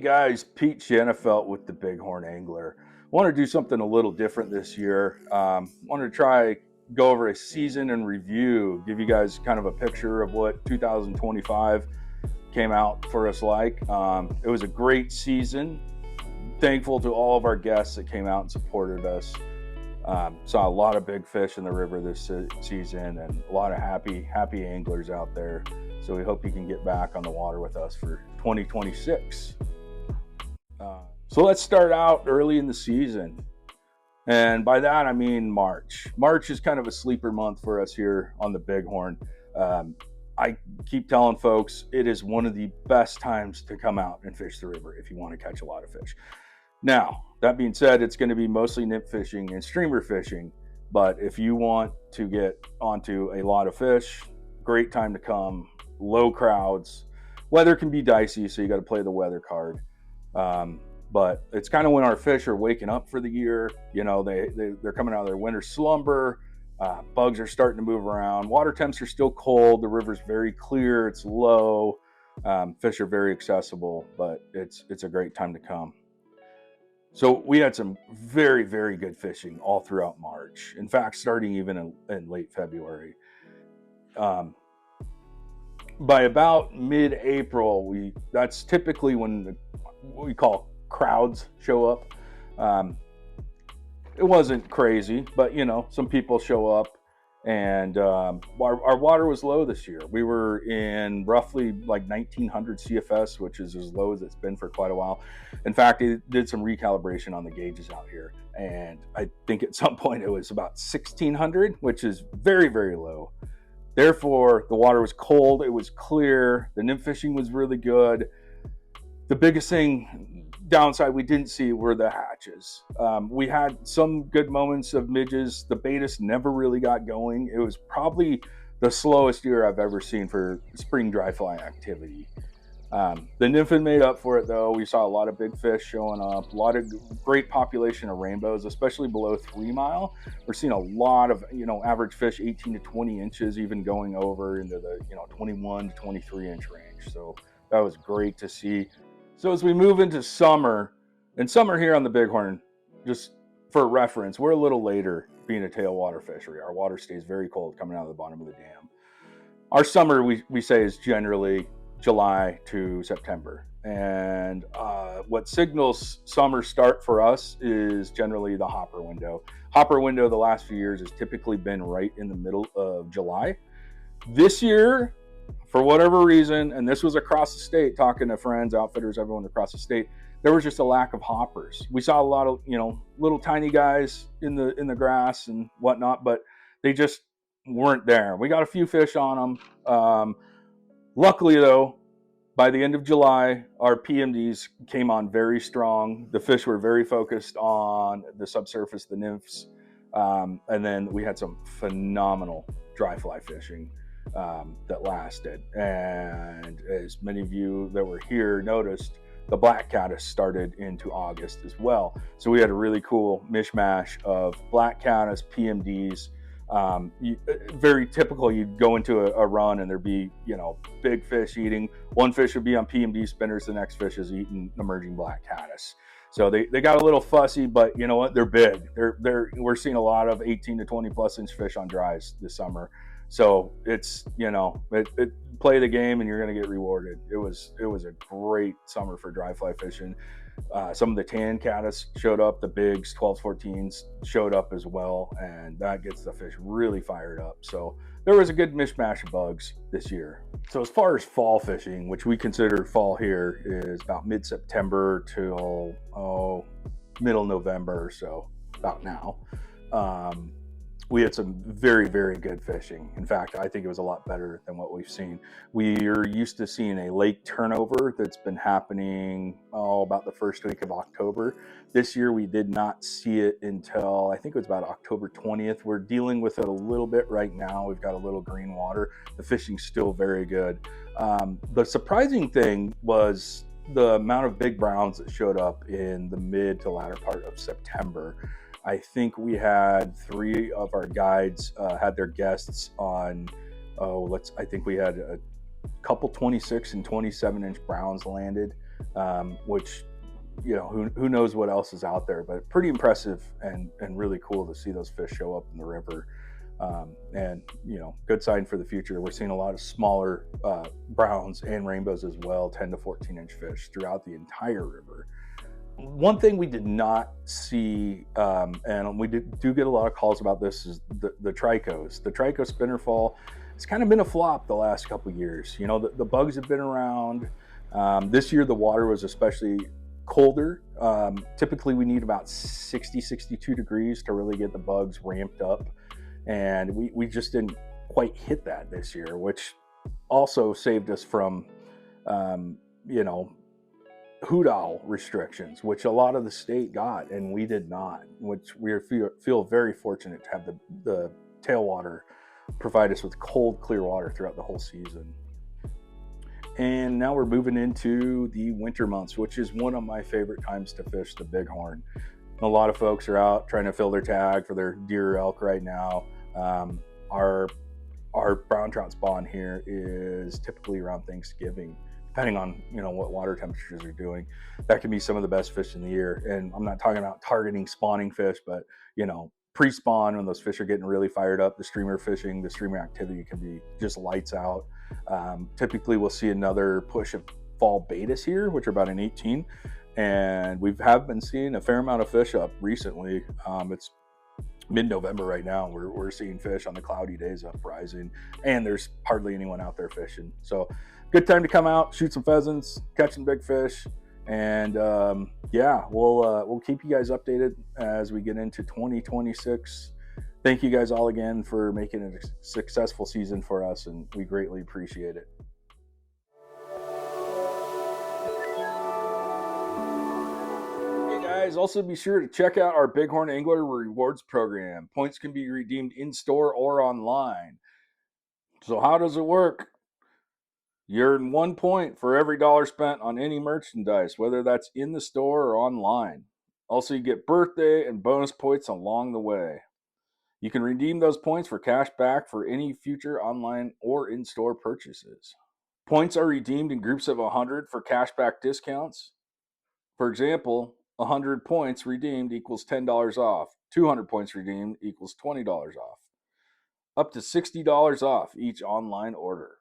guys, Pete Shanafelt with the Bighorn Angler. Want to do something a little different this year. Want to try go over a season and review, give you guys kind of a picture of what 2025 came out for us like. It was a great season. Thankful to all of our guests that came out and supported us. Saw a lot of big fish in the river this season and a lot of happy anglers out there. So we hope you can get back on the water with us for 2026. So let's start out early in the season. And by that, I mean March. March is kind of a sleeper month for us here on the Bighorn. I keep telling folks it is one of the best times to come out and fish the river if you want to catch a lot of fish. Now, that being said, it's going to be mostly nymph fishing and streamer fishing. But if you want to get onto a lot of fish, great time to come. Low crowds. Weather can be dicey, so you got to play the weather card. But it's kind of when our fish are waking up for the year. You know, they're coming out of their winter slumber. Bugs are starting to move around. Water temps are still cold. The river's very clear. It's low. Fish are very accessible, but it's a great time to come. So we had some very, very good fishing all throughout March. In fact, starting even in late February. By about mid-April, that's typically when what we call crowds show up. It wasn't crazy, but some people show up, and our water was low this year. We were in roughly like 1900 CFS, which is as low as it's been for quite a while. In fact, it did some recalibration on the gauges out here, and I think at some point it was about 1600, which is very, very low. Therefore, the water was cold, it was clear, the nymph fishing was really good. The biggest downside we didn't see were the hatches. We had some good moments of midges. The Betas never really got going. It was probably the slowest year I've ever seen for spring dry fly activity. The nymphin made up for it though. We saw a lot of big fish showing up, a lot of great population of rainbows, especially below 3 mile. We're seeing a lot of, average fish 18 to 20 inches, even going over into the, 21 to 23 inch range. So that was great to see. So as we move into summer, and summer here on the Bighorn, just for reference, we're a little later being a tailwater fishery. Our water stays very cold coming out of the bottom of the dam. Our summer, we say, is generally July to September. And what signals summer start for us is generally the hopper window. Hopper window the last few years has typically been right in the middle of July. This year, for whatever reason, and this was across the state, talking to friends, outfitters, everyone across the state, there was just a lack of hoppers. We saw a lot of, little tiny guys in the grass and whatnot, but they just weren't there. We got a few fish on them. Luckily, though, by the end of July, our PMDs came on very strong. The fish were very focused on the subsurface, the nymphs, and then we had some phenomenal dry fly fishing that lasted. And as many of you that were here noticed, the black caddis started into August as well. So we had a really cool mishmash of black caddis, PMDs. Very typical, you'd go into a run and there'd be, big fish eating. One fish would be on PMD spinners, the next fish is eating emerging black caddis. So they got a little fussy, but you know what? They're big. We're seeing a lot of 18 to 20 plus inch fish on dries this summer. So it's, play the game and you're going to get rewarded. It was a great summer for dry fly fishing. Some of the tan caddis showed up, the bigs, 12s, 14s showed up as well, and that gets the fish really fired up. So there was a good mishmash of bugs this year. So as far as fall fishing, which we consider fall here, is about mid-September till middle November or so, about now. We had some very, very good fishing. In fact, I think it was a lot better than what we've seen. We're used to seeing a lake turnover that's been happening about the first week of October. This year, we did not see it until, I think it was about October 20th. We're dealing with it a little bit right now. We've got a little green water. The fishing's still very good. The surprising thing was the amount of big browns that showed up in the mid to latter part of September. I think we had 3 of our guides had their guests on, I think we had a couple 26 and 27 inch browns landed. which, who knows what else is out there, but pretty impressive and really cool to see those fish show up in the river. And good sign for the future. We're seeing a lot of smaller browns and rainbows as well, 10 to 14-inch fish throughout the entire river. One thing we did not see, and we do get a lot of calls about this, is the tricos. The trico spinnerfall, it's kind of been a flop the last couple years. The bugs have been around. This year the water was especially colder. Typically we need about 60, 62 degrees to really get the bugs ramped up. And we just didn't quite hit that this year, which also saved us from, hoot owl restrictions, which a lot of the state got, and we did not, which we feel very fortunate to have the tailwater provide us with cold, clear water throughout the whole season. And now we're moving into the winter months, which is one of my favorite times to fish the Bighorn. A lot of folks are out trying to fill their tag for their deer or elk right now. Our brown trout spawn here is typically around Thanksgiving, depending on what water temperatures are doing. That can be some of the best fish in the year. And I'm not talking about targeting spawning fish, but pre-spawn, when those fish are getting really fired up, the streamer fishing, the streamer activity can be just lights out. Typically we'll see another push of fall betas here, which are about an 18, and we have been seeing a fair amount of fish up recently. It's mid-November right now. We're seeing fish on the cloudy days uprising, and there's hardly anyone out there fishing. So good time to come out, shoot some pheasants, catch some big fish, and we'll keep you guys updated as we get into 2026. Thank you guys all again for making it a successful season for us, and we greatly appreciate it. Guys, also be sure to check out our Bighorn Angler rewards program. Points can be redeemed in store or online. So how does it work? You earn 1 point for every dollar spent on any merchandise, whether that's in the store or online. Also, you get birthday and bonus points along the way. You can redeem those points for cash back for any future online or in-store purchases. Points are redeemed in groups of 100 for cashback discounts. For example, 100 points redeemed equals $10 off. 200 points redeemed equals $20 off. Up to $60 off each online order.